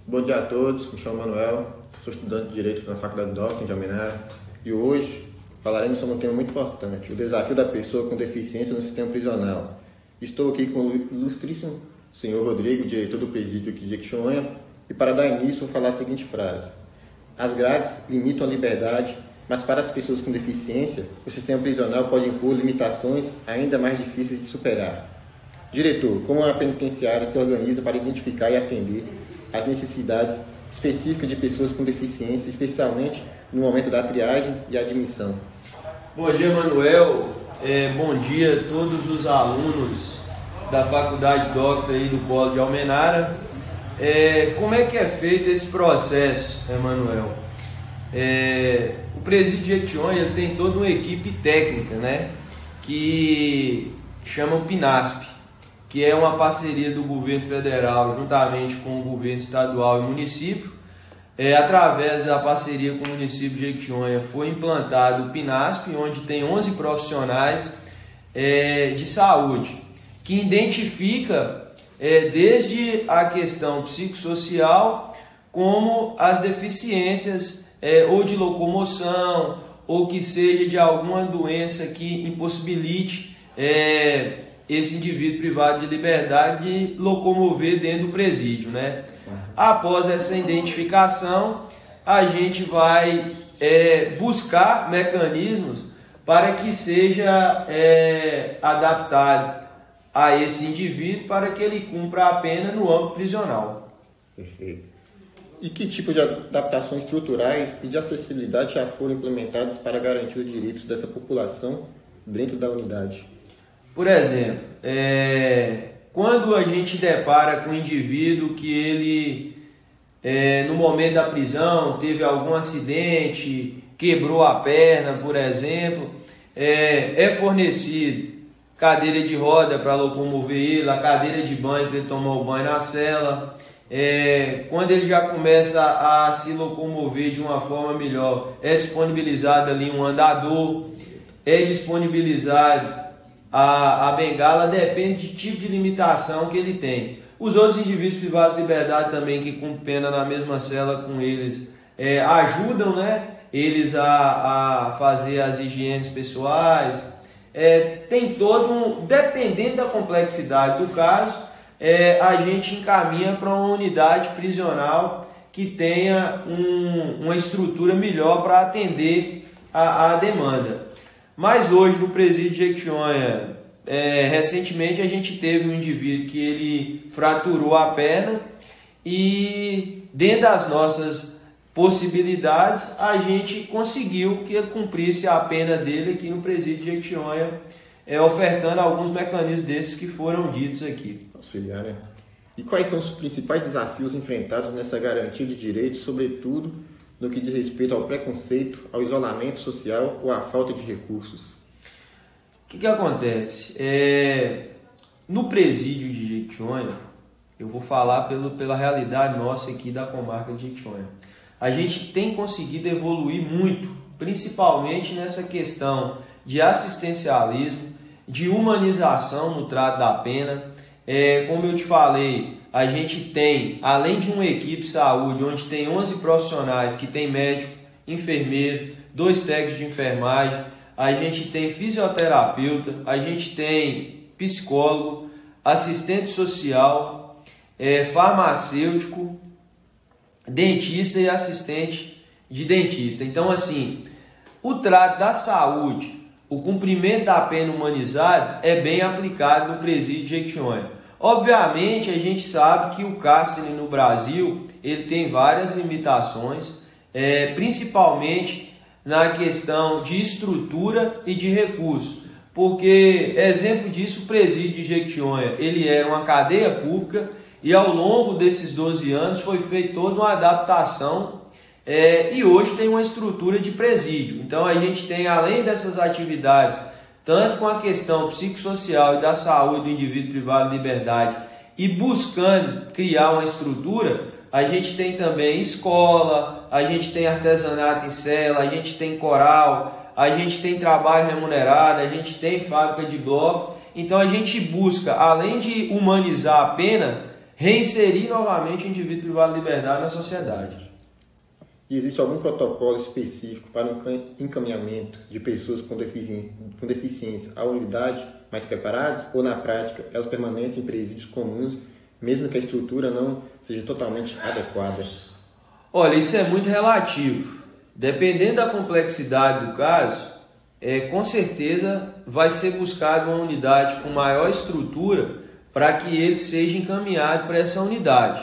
Bom dia a todos, me chamo Manuel, sou estudante de Direito na Faculdade de Docking de Almenara e hoje falaremos sobre um tema muito importante, o desafio da pessoa com deficiência no sistema prisional. Estou aqui com o ilustríssimo senhor Rodrigo, diretor do presídio aqui de Jequitinhonha, e para dar início vou falar a seguinte frase: as grades limitam a liberdade, mas para as pessoas com deficiência, o sistema prisional pode impor limitações ainda mais difíceis de superar. Diretor, como a penitenciária se organiza para identificar e atender as necessidades específicas de pessoas com deficiência, especialmente no momento da triagem e admissão? Bom dia, Manuel. Bom dia a todos os alunos da Faculdade DOCTA aí do Polo de Almenara. Como é que é feito esse processo, Manuel? O presídio de Jequitinhonha tem toda uma equipe técnica, né, que chama o PINASP, que é uma parceria do governo federal juntamente com o governo estadual e município. Através da parceria com o município de Jequitinhonha foi implantado o PINASP, onde tem 11 profissionais de saúde, que identifica desde a questão psicossocial como as deficiências ou de locomoção, ou que seja de alguma doença que impossibilite esse indivíduo privado de liberdade de locomover dentro do presídio, né? Após essa identificação, a gente vai buscar mecanismos para que seja adaptado a esse indivíduo para que ele cumpra a pena no âmbito prisional. Perfeito. E que tipo de adaptações estruturais e de acessibilidade já foram implementadas para garantir os direitos dessa população dentro da unidade? Por exemplo, quando a gente depara com um indivíduo que ele, no momento da prisão, teve algum acidente, quebrou a perna, por exemplo, é fornecido cadeira de roda para locomover ele, a cadeira de banho para ele tomar o banho na cela. Quando ele já começa a se locomover de uma forma melhor, é disponibilizado ali um andador, é disponibilizado a bengala, depende do tipo de limitação que ele tem. Os outros indivíduos privados de liberdade também, que cumprem pena na mesma cela com eles, ajudam, né, eles a fazer as higienes pessoais. Tem todo dependendo da complexidade do caso, a gente encaminha para uma unidade prisional que tenha uma estrutura melhor para atender a demanda. Mas hoje no presídio de Jequitinhonha, recentemente a gente teve um indivíduo que ele fraturou a perna e dentro das nossas possibilidades a gente conseguiu que ele cumprisse a pena dele aqui no presídio de Jequitinhonha, ofertando alguns mecanismos desses que foram ditos aqui. Auxiliar, né? E quais são os principais desafios enfrentados nessa garantia de direitos, sobretudo no que diz respeito ao preconceito, ao isolamento social ou à falta de recursos? O que acontece? No presídio de Jequitinhonha, eu vou falar pela realidade nossa aqui da comarca de Jequitinhonha. A gente tem conseguido evoluir muito, principalmente nessa questão de assistencialismo, de humanização no trato da pena. Como eu te falei, a gente tem, além de uma equipe de saúde, onde tem 11 profissionais, que tem médico, enfermeiro, 2 técnicos de enfermagem, a gente tem fisioterapeuta, a gente tem psicólogo, assistente social, farmacêutico, dentista e assistente de dentista. Então, assim, o trato da saúde, o cumprimento da pena humanizada é bem aplicado no presídio de Jequitinhonha. Obviamente, a gente sabe que o cárcere no Brasil ele tem várias limitações, principalmente na questão de estrutura e de recursos. Porque, exemplo disso, o presídio de Jequitinhonha, ele era uma cadeia pública e ao longo desses 12 anos foi feita toda uma adaptação e hoje tem uma estrutura de presídio. Então a gente tem, além dessas atividades, tanto com a questão psicossocial e da saúde do indivíduo privado de liberdade e buscando criar uma estrutura, a gente tem também escola, a gente tem artesanato em cela, a gente tem coral, a gente tem trabalho remunerado, a gente tem fábrica de bloco. Então a gente busca, além de humanizar a pena, reinserir novamente o indivíduo privado de liberdade na sociedade. E existe algum protocolo específico para o encaminhamento de pessoas com deficiência à unidade mais preparadas? Ou, na prática, elas permanecem em presídios comuns, mesmo que a estrutura não seja totalmente adequada? Olha, isso é muito relativo. Dependendo da complexidade do caso, com certeza vai ser buscada uma unidade com maior estrutura para que ele seja encaminhado para essa unidade.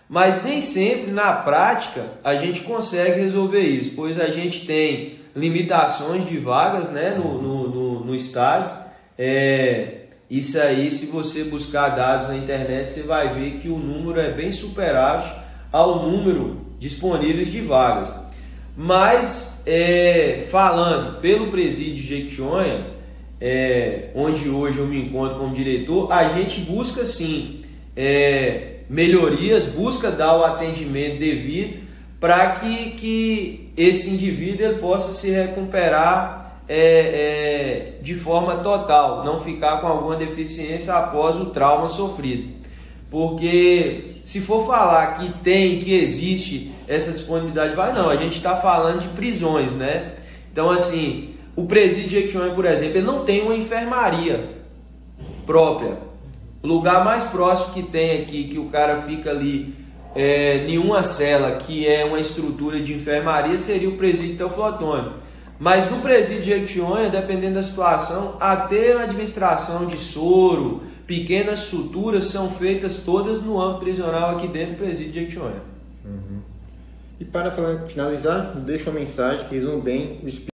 Mas nem sempre, na prática, a gente consegue resolver isso, pois a gente tem limitações de vagas, né, no estado. Isso aí, se você buscar dados na internet, você vai ver que o número é bem superávit ao número disponíveis de vagas. Mas, falando pelo presídio de Jequitinhonha, onde hoje eu me encontro como diretor, a gente busca sim melhorias, busca dar o atendimento devido para que esse indivíduo ele possa se recuperar de forma total, não ficar com alguma deficiência após o trauma sofrido. Porque se for falar que existe essa disponibilidade, não, a gente está falando de prisões, né? Então, assim, o presídio de Jequitinhonha, por exemplo, ele não tem uma enfermaria própria. O lugar mais próximo que tem aqui, que o cara fica ali em uma cela, que é uma estrutura de enfermaria, seria o presídio Teoflotônio. Mas no presídio de Jequitinhonha, dependendo da situação, até a administração de soro, pequenas suturas são feitas todas no âmbito prisional aqui dentro do presídio de Jequitinhonha. E para finalizar, deixo uma mensagem que resume bem o espírito